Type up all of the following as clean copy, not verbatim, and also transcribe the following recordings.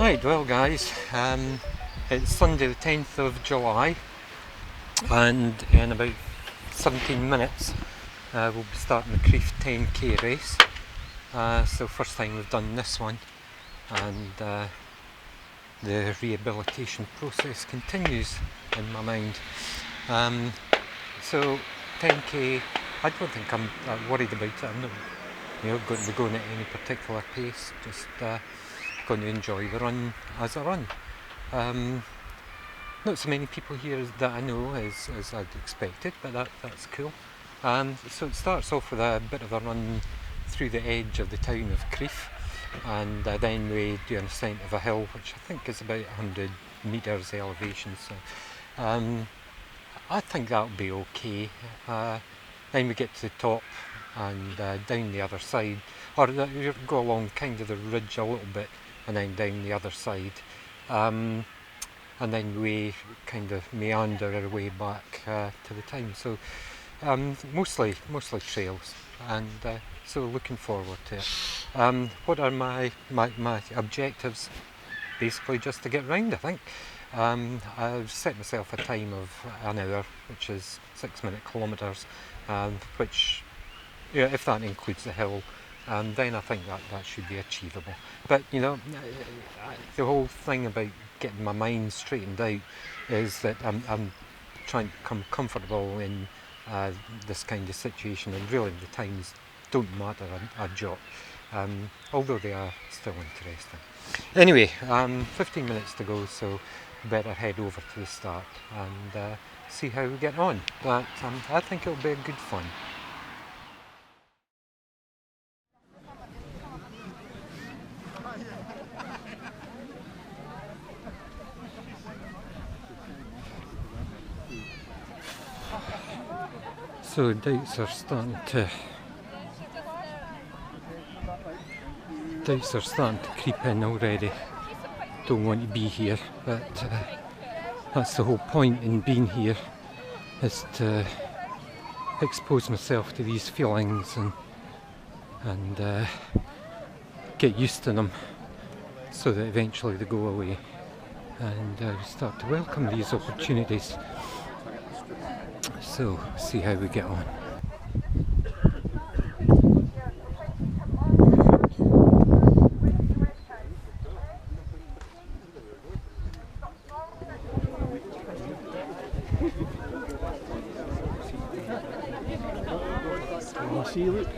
Right, well guys, it's Sunday the 10th of July and in about 17 minutes we'll be starting the Crieff 10K race. So first time we've done this one, and the rehabilitation process continues in my mind. So 10K, I don't think I'm worried about it. I'm not going to be going at any particular pace, just going to enjoy the run as I run. Not so many people here that I know as I'd expected, but that's cool. So it starts off with a bit of a run through the edge of the town of Crieff, and then we do an ascent of a hill which I think is about 100 metres elevation, so I think that'll be okay. Then we get to the top and down the other side, or you go along kind of the ridge a little bit and then down the other side, and then we kind of meander our way back to the town. So mostly trails, and so looking forward to it. What are my objectives? Basically just to get round, I think. I've set myself a time of an hour, which is 6-minute kilometres, which, if that includes the hill, then I think that should be achievable. But the whole thing about getting my mind straightened out is that I'm trying to become comfortable in this kind of situation, and really the times don't matter a jot, although they are still interesting. Anyway, 15 minutes to go, so better head over to the start and see how we get on. But I think it'll be a good fun. So doubts are starting to creep in already. Don't want to be here, but that's the whole point in being here, is to expose myself to these feelings and get used to them, so that eventually they go away, and start to welcome these opportunities. So, see how we get on. See you, look.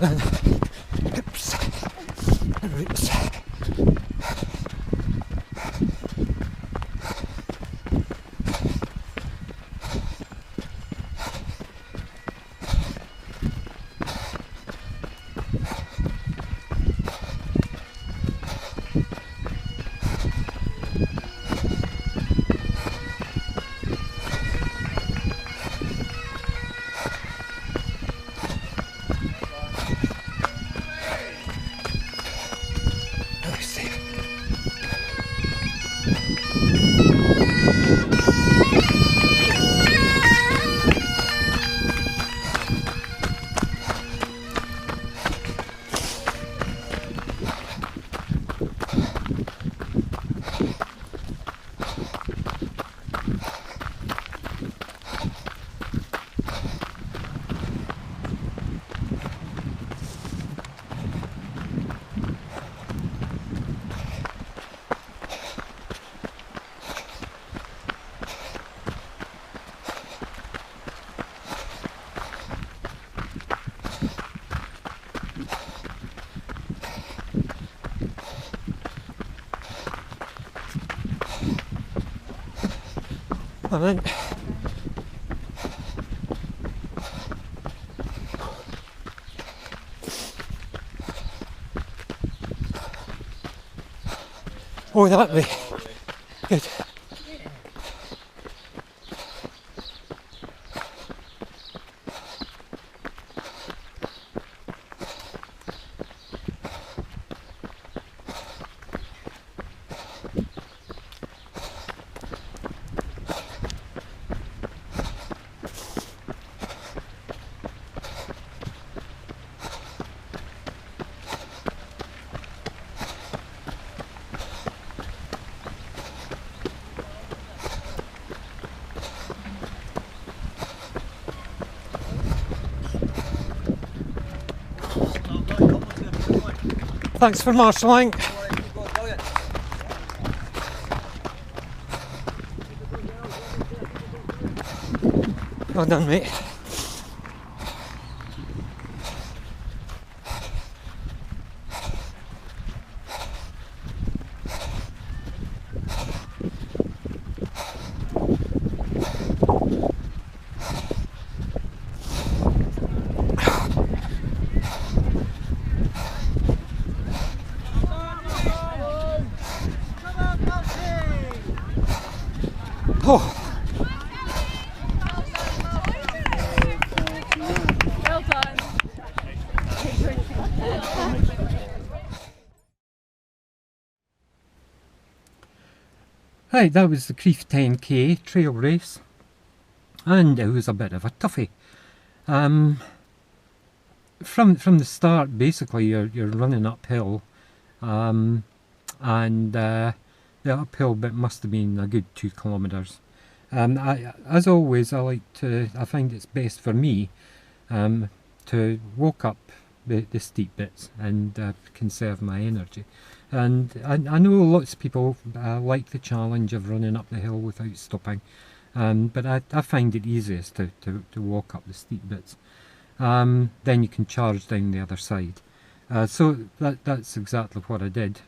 Hips, roots. And then oh, that way. Good. Thanks for marshalling. Well done, mate. Oh. Well done. Right, that was the Crieff 10K trail race, and it was a bit of a toughie. From the start, basically, you're running uphill, and the uphill bit must have been a good 2 kilometres. As always, I find it's best for me to walk up the steep bits and conserve my energy. And I know lots of people like the challenge of running up the hill without stopping, but I find it easiest to walk up the steep bits. Then you can charge down the other side. So that's exactly what I did.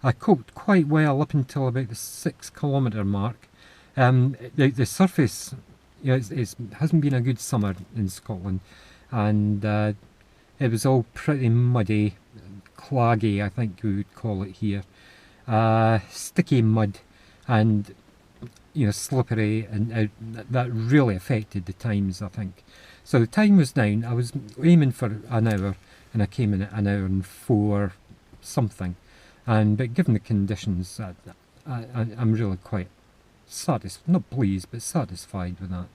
I coped quite well up until about the 6 kilometre mark. The surface, you know, hasn't been a good summer in Scotland, and it was all pretty muddy, claggy, I think we would call it here. Sticky mud, and you know, slippery, and that really affected the times, I think. So the time was down. I was aiming for an hour, and I came in at an hour and 4 something. But given the conditions, I'm really quite satisfied, not pleased, but satisfied with that.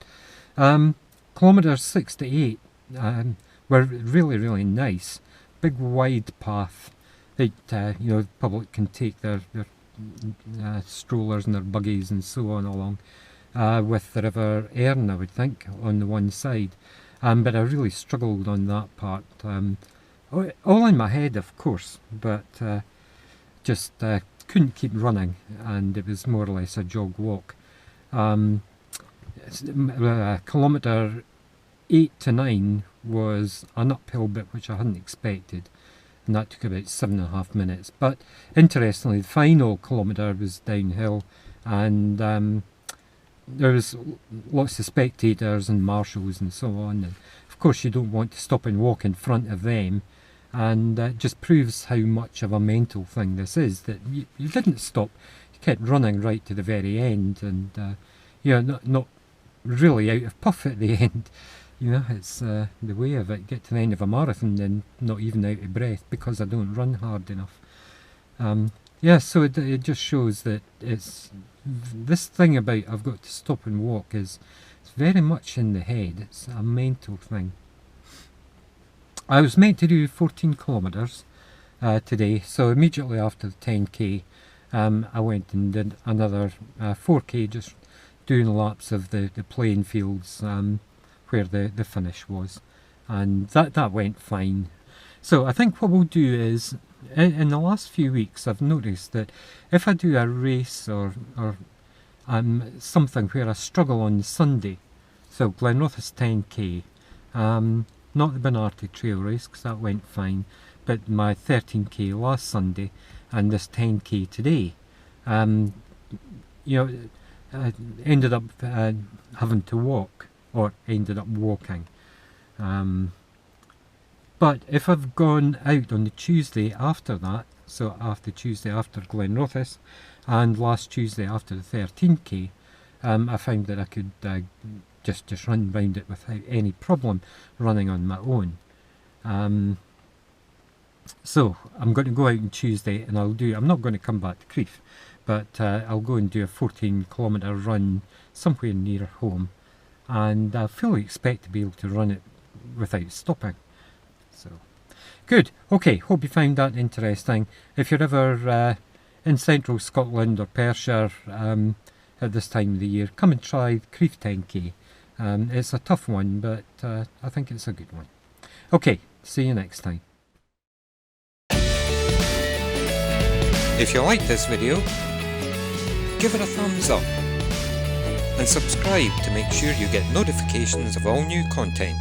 Kilometres 6 to 8 were really, really nice. Big wide path that you know, the public can take their strollers and their buggies and so on along, with the River Erne, I would think, on the one side. But I really struggled on that part. All in my head, of course, but just couldn't keep running, and it was more or less a jog walk. Kilometre 8 to 9 was an uphill bit which I hadn't expected, and that took about 7.5 minutes. But interestingly, the final kilometre was downhill, and there was lots of spectators and marshals and so on, and of course you don't want to stop and walk in front of them, and it just proves how much of a mental thing this is, that you didn't stop, you kept running right to the very end, and not really out of puff at the end. It's the way of it. Get to the end of a marathon and not even out of breath because I don't run hard enough. So it just shows that it's this thing about I've got to stop and walk it's very much in the head. It's a mental thing. I was meant to do 14 kilometres today, so immediately after the 10k I went and did another 4k, just doing laps of the playing fields where the finish was, and that went fine. So I think what we'll do is, in the last few weeks I've noticed that if I do a race or something where I struggle on Sunday, so Glenrothes 10k, not the Benarty Trail race because that went fine, but my 13k last Sunday and this 10k today, I ended up having to walk, or ended up walking. But if I've gone out on the Tuesday after that, so after Tuesday after Glenrothes and last Tuesday after the 13k, I found that I could just run round it without any problem running on my own. So I'm going to go out on Tuesday and I'm not going to come back to Crieff, but I'll go and do a 14 kilometre run somewhere near home, and I fully expect to be able to run it without stopping. So good. Okay, hope you found that interesting. If you're ever in central Scotland or Perthshire at this time of the year, come and try Crieff 10k. It's a tough one, but I think it's a good one. Okay, see you next time. If you like this video, give it a thumbs up and subscribe to make sure you get notifications of all new content.